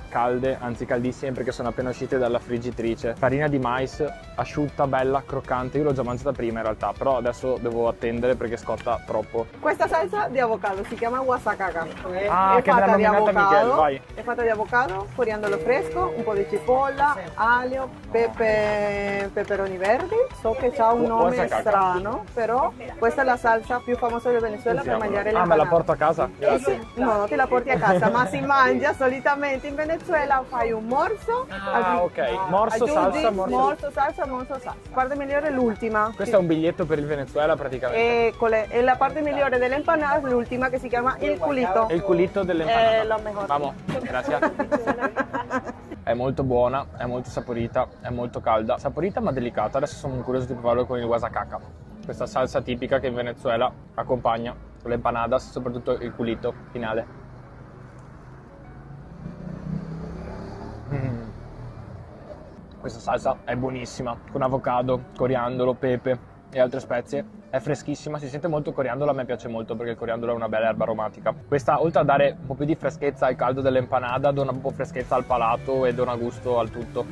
calde, anzi caldissime perché sono appena uscite dalla friggitrice. Farina di mais asciutta, bella, croccante. Io l'ho già mangiata prima in realtà, però adesso devo attendere perché scotta troppo. Questa salsa di avocado si chiama guasacaca. Ah, che me l'ha nominata Miguel, vai. È fatta di avocado, coriandolo fresco, un po' di cipolla, aglio, peperoni verdi. So che ha un nome Guasacaca. strano, però questa è la salsa più famosa del Venezuela per mangiare le Ah, me la empanade. porto a casa? Grazie. No, non te la porti a casa, ma si mangia solitamente in Venezuela, fai un morso. Ah, ok. Morso, aggiungi salsa, morso. morso, salsa, morso, salsa. Parte migliore è l'ultima. Questo è un biglietto per il Venezuela praticamente. E la parte migliore delle empanade è l'ultima che si chiama il culito. È il culito dell'empanada. È la mejor. Vamos, grazie. È molto buona, è molto saporita, è molto calda. Saporita ma delicata. Adesso sono curioso di provarlo con il guasacaca. Questa salsa tipica che in Venezuela accompagna le empanadas, soprattutto il culito finale. Questa salsa è buonissima, con avocado, coriandolo, pepe e altre spezie. È freschissima, si sente molto coriandolo, a me piace molto perché il coriandolo è una bella erba aromatica. Questa, oltre a dare un po' più di freschezza al caldo dell'empanada, dona un po' freschezza al palato e dona gusto al tutto.